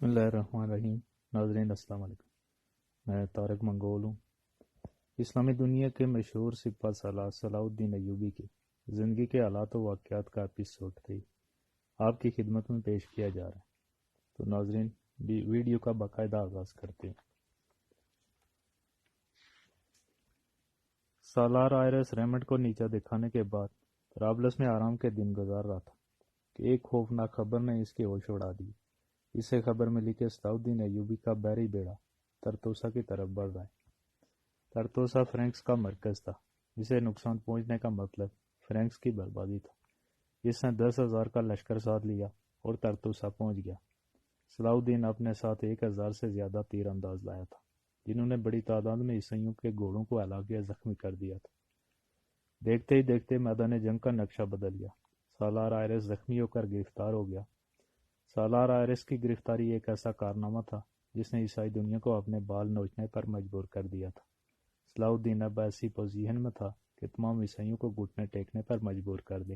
بسم اللہ الرحمن الرحیم۔ ناظرین السلام علیکم، میں طارق منگول ہوں۔ اسلامی دنیا کے مشہور سپہ سالار صلاح الدین ایوبی کی زندگی کے حالات و واقعات کا ایپیسوڈ 3 آپ کی خدمت میں پیش کیا جا رہا ہے۔ تو ناظرین ویڈیو کا باقاعدہ آغاز کرتے ہیں۔ سالار آئرس ریمنڈ کو نیچا دکھانے کے بعد طرابلس میں آرام کے دن گزار رہا تھا کہ ایک خوفناک خبر نے اس کے ہوش اڑا دی۔ اسے خبر ملی کہ صلاح الدین ایوبی کا بحری بیڑا ترتوسا کی طرف بڑھ رہا ہے۔ ترتوسا فرینکس کا مرکز تھا۔ اسے نقصان پہنچنے کا مطلب فرینکس کی بربادی تھا۔ اس نے 10,000 کا لشکر ساتھ لیا اور ترتوسا پہنچ گیا۔ صلاح الدین اپنے ساتھ 1,000 سے زیادہ تیر انداز لایا تھا، جنہوں نے بڑی تعداد میں عیسائیوں کے گھوڑوں کو ہلاک یا زخمی کر دیا تھا۔ دیکھتے ہی دیکھتے میدان جنگ کا نقشہ بدل گیا۔ سالار آئرس زخمی ہو کر گرفتار ہو گیا۔ سالار آئرس کی گرفتاری ایک ایسا کارنامہ تھا جس نے عیسائی دنیا کو اپنے بال نوچنے پر مجبور کر دیا تھا۔ صلاح الدین اب ایسی پوزیشن میں تھا کہ تمام عیسائیوں کو گھٹنے ٹیکنے پر مجبور کر دے۔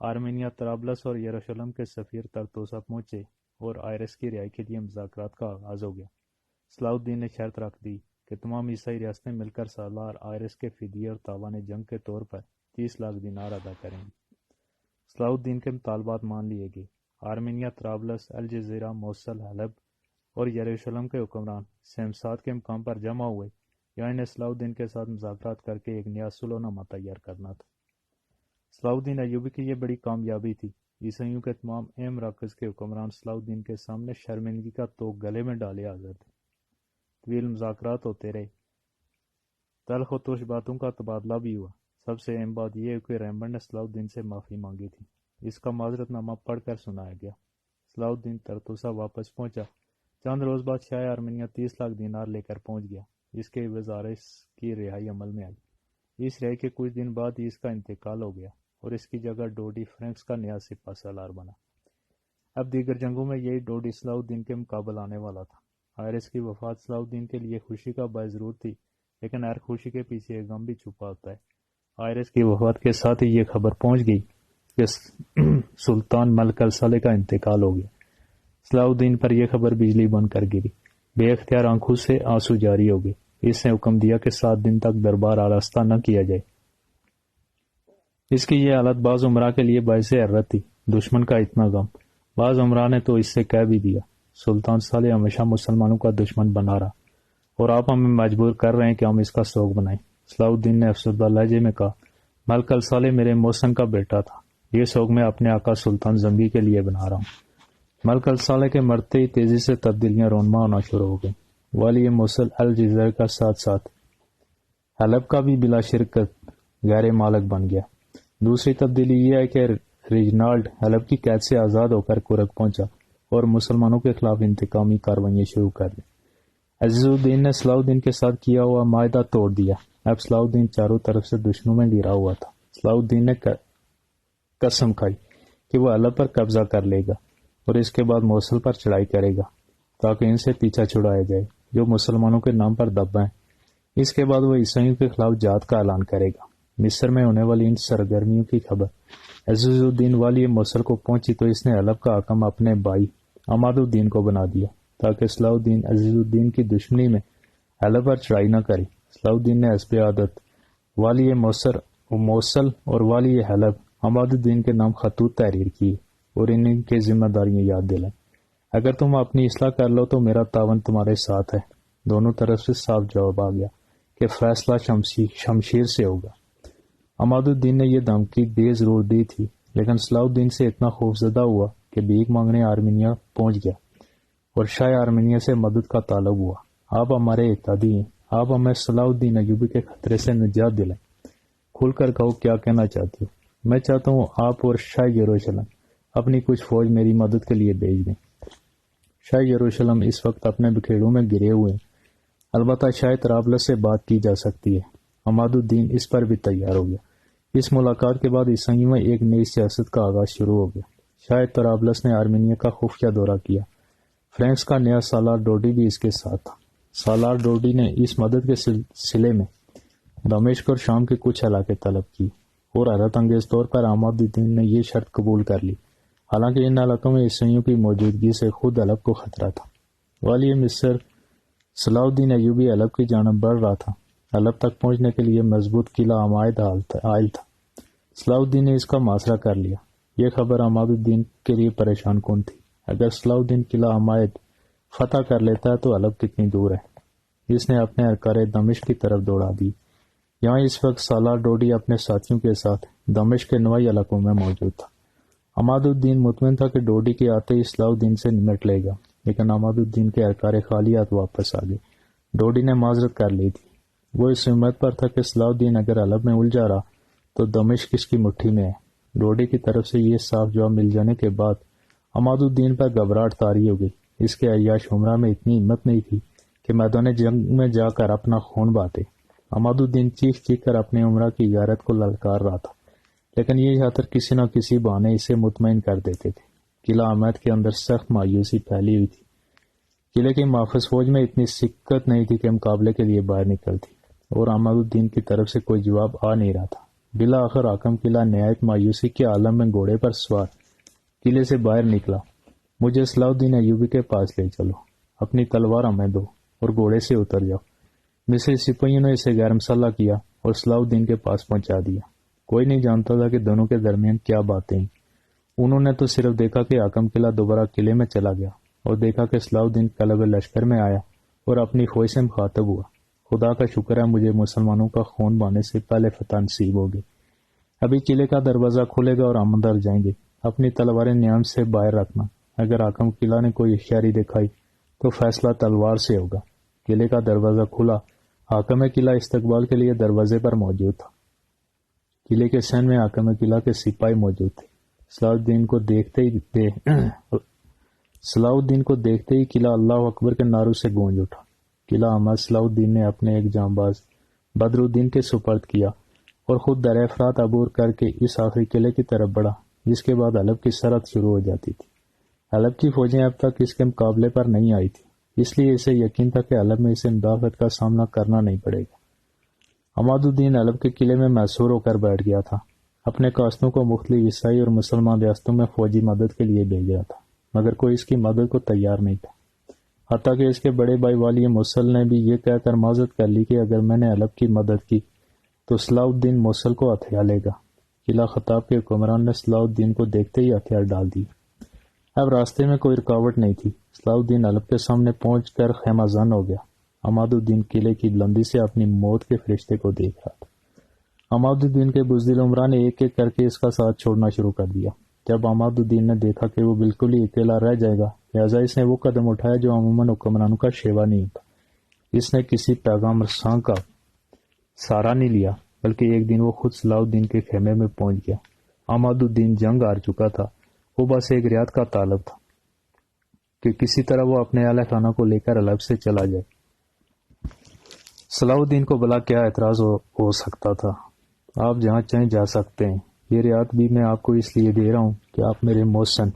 آرمینیا، طرابلس اور یروشلم کے سفیر ترتوسا پہنچے اور آئرس کی رہائی کے لیے مذاکرات کا آغاز ہو گیا۔ صلاح الدین نے شرط رکھ دی کہ تمام عیسائی ریاستیں مل کر سالار آئرس کے فدیے اور تاوان جنگ کے طور پر 30 لاکھ دینار ادا کریں گی۔ صلاح الدین کے مطالبات مان لیے گئے۔ آرمینیا، طرابلس، الجزیرہ، موصل، حلب اور یروشلم کے حکمران سمسات کے مقام پر جمع ہوئے، یہاں انہیں صلاح الدین کے ساتھ مذاکرات کر کے ایک نیا سلو نامہ تیار کرنا تھا۔ صلاح الدین ایوبی کی یہ بڑی کامیابی تھی۔ عیسائیوں کے تمام اہم مراکز کے حکمران صلاح الدین کے سامنے شرمندگی کا توق گلے میں ڈالے حاضر تھے۔ طویل مذاکرات ہوتے رہے، تلخ و ترش باتوں کا تبادلہ بھی ہوا۔ سب سے اہم بات یہ ہے کہ ریمبرڈ نے صلاح الدین سے معافی مانگی تھی۔ اس کا معذرت نامہ پڑھ کر سنایا گیا۔ صلاح الدین ترتوسا واپس پہنچا۔ چند روز بعد شاہ آرمینیا 30 لاکھ دینار لے کر پہنچ گیا۔ اس کے وزارت کی رہائی عمل میں آئی۔ اس رہائی کے کچھ دن بعد ہی اس کا انتقال ہو گیا اور اس کی جگہ ڈوڈی فرینکس کا نیا سپہ سالار بنا۔ اب دیگر جنگوں میں یہی ڈوڈی صلاح الدین کے مقابل آنے والا تھا۔ آئرس کی وفات صلاح الدین کے لیے خوشی کا باعث ضرور تھی، لیکن ہر خوشی کے پیچھے ایک غم بھی چھپا ہوتا ہے۔ آئرس کی وفات کے ساتھ ہی یہ خبر پہنچ گئی کہ سلطان ملک الصالح کا انتقال ہو گیا۔ صلاح الدین پر یہ خبر بجلی بن کر گری۔ بے اختیار آنکھوں سے آنسو جاری ہو گئے۔ اس نے حکم دیا کہ 7 دن تک دربار آراستہ نہ کیا جائے۔ اس کی یہ حالت بعض عمرا کے لیے باعث حیرت تھی۔ دشمن کا اتنا غم! بعض عمرا نے تو اس سے کہہ بھی دیا، سلطان صالح ہمیشہ مسلمانوں کا دشمن بنا رہا اور آپ ہمیں مجبور کر رہے ہیں کہ ہم اس کا سوگ بنائیں۔ صلاح الدین نے افسردہ لہجے میں کہا، ملک الصالح میرے محسن کا بیٹا تھا۔ یہ سوگ میں اپنے آقا سلطان زنگی کے لیے بنا رہا ہوں۔ ملک الصالح کے مرتے ہی تیزی سے تبدیلیاں رونما ہونا شروع ہو گئیں۔ والی موصل الجزیرہ کا ساتھ ساتھ حلب کا بھی بلا شرکت غیر مالک بن گیا۔ دوسری تبدیلی یہ ہے کہ ریجنالڈ حلب کی قید سے آزاد ہو کر کرک پہنچا اور مسلمانوں کے خلاف انتقامی کاروائیاں شروع کر دیں۔ عزیز الدین نے صلاح الدین کے ساتھ کیا ہوا معاہدہ توڑ دیا۔ اب صلاح الدین چاروں طرف سے دشمنوں میں گھرا ہوا تھا۔ صلاح الدین نے قسم کھائی کہ وہ حلب پر قبضہ کر لے گا اور اس کے بعد موصل پر چڑھائی کرے گا تاکہ ان سے پیچھا چھڑایا جائے جو مسلمانوں کے نام پر دبا ہیں۔ اس کے بعد وہ عیسائیوں کے خلاف جہاد کا اعلان کرے گا۔ مصر میں ہونے والی ان سرگرمیوں کی خبر عزیز الدین والی موصل کو پہنچی تو اس نے حلب کا حاکم اپنے بھائی عماد الدین کو بنا دیا تاکہ صلاح الدین عزیز الدین کی دشمنی میں حلب پر چڑھائی نہ کرے۔ صلاح الدین نے حسب عادت والی موصل اور والی حلب عماد الدین کے نام خطوط تحریر کیے اور ان کے ذمہ داریاں یاد دلائیں۔ اگر تم اپنی اصلاح کر لو تو میرا تعاون تمہارے ساتھ ہے۔ دونوں طرف سے صاف جواب آ گیا کہ فیصلہ شمشیر سے ہوگا۔ عماد الدین نے یہ دھمکی دے ضرور دی تھی، لیکن صلاح الدین سے اتنا خوفزدہ ہوا کہ بھیک مانگنے آرمینیا پہنچ گیا اور شاہ آرمینیا سے مدد کا طالب ہوا۔ آپ ہمارے اتحادی ہیں، آپ ہمیں صلاح الدین ایوبی کے خطرے سے نجات دلائیں۔ کھل کر کہو کیا کہنا چاہتے ہو۔ میں چاہتا ہوں آپ اور شاہ یروشلم اپنی کچھ فوج میری مدد کے لیے بھیج دیں۔ شاہ یروشلم اس وقت اپنے بکھیڑوں میں گرے ہوئے ہیں، البتہ شاہ طرابلس سے بات کی جا سکتی ہے۔ عماد الدین اس پر بھی تیار ہو گیا۔ اس ملاقات کے بعد عیسائیوں میں ایک نئی سیاست کا آغاز شروع ہو گیا۔ شاہ طرابلس نے آرمینیا کا خفیہ دورہ کیا۔ فرینکس کا نیا سالار ڈوڈی بھی اس کے ساتھ تھا۔ سالار ڈوڈی نے اس مدد کے سلسلے میں دمشق اور شام کے کچھ علاقے طلب کی اور حیرت انگیز طور پر عماد الدین نے یہ شرط قبول کر لی، حالانکہ ان علاقوں میں عیسائیوں کی موجودگی سے خود حلب کو خطرہ تھا۔ والی مصر صلاح الدین ایوبی حلب کی جانب بڑھ رہا تھا۔ حلب تک پہنچنے کے لیے مضبوط قلعہ عمائد حائل تھا۔ صلاح الدین نے اس کا محاصرہ کر لیا۔ یہ خبر عماد الدین کے لیے پریشان کن تھی۔ اگر صلاح الدین قلعہ عمائد فتح کر لیتا ہے تو حلب کتنی دور ہے۔ اس نے اپنے ارکار دمشق کی طرف دوڑا دی۔ یہاں اس وقت سالار ڈوڈی اپنے ساتھیوں کے ساتھ دمشق کے نوائی علاقوں میں موجود تھا۔ عماد الدین مطمئن تھا کہ ڈوڈی کے آتے ہی صلاح الدین سے نمٹ لے گا، لیکن عماد الدین کے ارکار خالیات واپس آ گئے۔ ڈوڈی نے معذرت کر لی تھی۔ وہ اس امید پر تھا کہ صلاح الدین اگر حلب میں الجھا رہا تو دمشق اس کی مٹھی میں ہے۔ ڈوڈی کی طرف سے یہ صاف جواب مل جانے کے بعد عماد الدین پر گھبراہٹ طاری ہو گئی۔ اس کے عیاش عمرہ میں اتنی ہمت نہیں تھی کہ میدان جنگ میں جا کر اپنا خون بہاتے۔ عماد الدین چیخ چیخ کر اپنے عمرہ کی غیرت کو للکار رہا تھا، لیکن یہ خاطر کسی نہ کسی بہانے اسے مطمئن کر دیتے تھے۔ قلعہ عمائد کے اندر سخت مایوسی پھیلی ہوئی تھی۔ قلعے کی محافظ فوج میں اتنی سکت نہیں تھی کہ مقابلے کے لیے باہر نکلتی، اور عماد الدین کی طرف سے کوئی جواب آ نہیں رہا تھا۔ بالآخر حاکم قلعہ نہایت مایوسی کے عالم میں گھوڑے پر سوار قلعے سے باہر نکلا۔ مجھے صلاح الدین ایوبی کے پاس لے چلو، اپنی تلوار ہمیں دو اور گھوڑے سے اتر جاؤ۔ مصری سپاہیوں نے اسے غیر مسلح کیا اور صلاح الدین کے پاس پہنچا دیا۔ کوئی نہیں جانتا تھا کہ دونوں کے درمیان کیا باتیں ہیں۔ انہوں نے تو صرف دیکھا کہ حاکم قلعہ دوبارہ قلعے میں چلا گیا، اور دیکھا کہ صلاح الدین قلب لشکر میں آیا اور اپنی فوج سے مخاطب ہوا۔ خدا کا شکر ہے مجھے مسلمانوں کا خون بہانے سے پہلے فتح نصیب ہوگی۔ ابھی قلعے کا دروازہ کھلے گا اور ہم اندر جائیں گے۔ اپنی تلواریں نیام سے باہر رکھنا۔ اگر حاکم قلعہ نے کوئی ہوشیاری دکھائی تو فیصلہ تلوار سے ہوگا۔ قلعے کا دروازہ کھلا۔ حاکم قلعہ استقبال کے لیے دروازے پر موجود تھا۔ قلعے کے صحن میں حاکم قلعہ کے سپاہی موجود تھے۔ صلاح الدین کو دیکھتے ہی قلعہ اللہ اکبر کے نعروں سے گونج اٹھا۔ قلعہ عمائد صلاح الدین نے اپنے ایک جانباز بدر الدین کے سپرد کیا اور خود در افرات عبور کر کے اس آخری قلعے کی طرف بڑھا جس کے بعد حلب کی سرحد شروع ہو جاتی تھی۔ حلب کی فوجیں اب تک اس کے مقابلے پر نہیں آئی تھی، اس لیے اسے یقین تھا کہ حلب میں اسے مدافعت کا سامنا کرنا نہیں پڑے گا۔ عماد الدین حلب کے قلعے میں محصور ہو کر بیٹھ گیا تھا۔ اپنے قاصدوں کو مختلف عیسائی اور مسلمان ریاستوں میں فوجی مدد کے لیے بھیج رہا تھا، مگر کوئی اس کی مدد کو تیار نہیں تھا۔ حتیٰ کہ اس کے بڑے بھائی والی موصل نے بھی یہ کہہ کر معذرت کر لی کہ اگر میں نے حلب کی مدد کی تو صلاح الدین موصل کو ہتھیار لے گا۔ قلعہ خطاب کے حکمران نے صلاح الدین کو دیکھتے ہی ہتھیار ڈال دیے۔ اب راستے میں کوئی رکاوٹ نہیں تھی۔ صلاح الدین حلب کے سامنے پہنچ کر خیمہ زن ہو گیا۔ عماد الدین قلعے کی بلندی سے اپنی موت کے فرشتے کو دیکھ رہا تھا۔ عماد الدین کے بزدل عمرا نے ایک ایک کر کے اس کا ساتھ چھوڑنا شروع کر دیا۔ جب عماد الدین نے دیکھا کہ وہ بالکل ہی اکیلا رہ جائے گا، لہٰذا اس نے وہ قدم اٹھایا جو عموماً حکمرانوں کا شیوا نہیں ہوتا۔ اس نے کسی پیغام رساں کا سہارا نہیں لیا، بلکہ ایک دن وہ خود صلاح الدین کے خیمے میں پہنچ گیا۔ عماد الدین جنگ ہار چکا تھا، وہ بس ایک رعایت کا طالب تھا کہ کسی طرح وہ اپنے اہل خانہ کو لے کر حلب سے چلا جائے۔ صلاح الدین کو بھلا کیا اعتراض ہو سکتا تھا؟ آپ جہاں چاہیں جا سکتے ہیں، یہ رعایت بھی میں آپ کو اس لیے دے رہا ہوں کہ آپ میرے محسن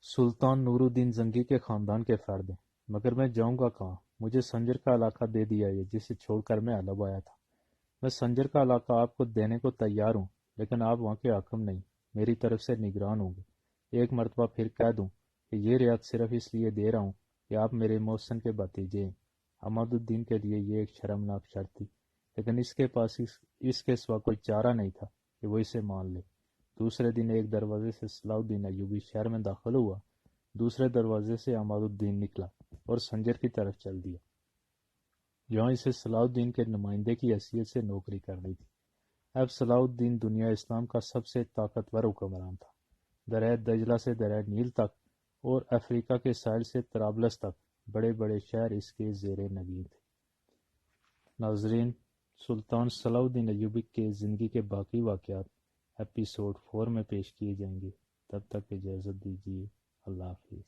سلطان نور الدین زنگی کے خاندان کے فرد ہیں۔ مگر میں جاؤں گا کہاں؟ مجھے سنجر کا علاقہ دے دیا ہے جسے چھوڑ کر میں حلب آیا تھا۔ میں سنجر کا علاقہ آپ کو دینے کو تیار ہوں، لیکن آپ وہاں کے حاکم نہیں، میری طرف سے نگران ہوں گے۔ ایک مرتبہ پھر کہہ دوں کہ یہ رعایت صرف اس لیے دے رہا ہوں کہ آپ میرے محسن کے بھتیجے ہیں۔ عماد الدین کے لیے یہ ایک شرمناک شرط تھی، لیکن اس کے پاس اس کے سوا کوئی چارہ نہیں تھا کہ وہ اسے مان لے۔ دوسرے دن ایک دروازے سے صلاح الدین ایوبی شہر میں داخل ہوا، دوسرے دروازے سے عماد الدین نکلا اور سنجر کی طرف چل دیا، جہاں اسے صلاح الدین کے نمائندے کی حیثیت سے نوکری کرنی تھی۔ اب صلاح الدین دنیا اسلام کا سب سے طاقتور حکمران تھا۔ دریائے دجلہ سے دریائے نیل تک اور افریقہ کے ساحل سے طرابلس تک بڑے بڑے شہر اس کے زیر نگین تھے۔ ناظرین، سلطان صلاح الدین ایوبی کے زندگی کے باقی واقعات ایپیسوڈ 4 میں پیش کیے جائیں گے۔ تب تک اجازت دیجیے۔ اللہ حافظ۔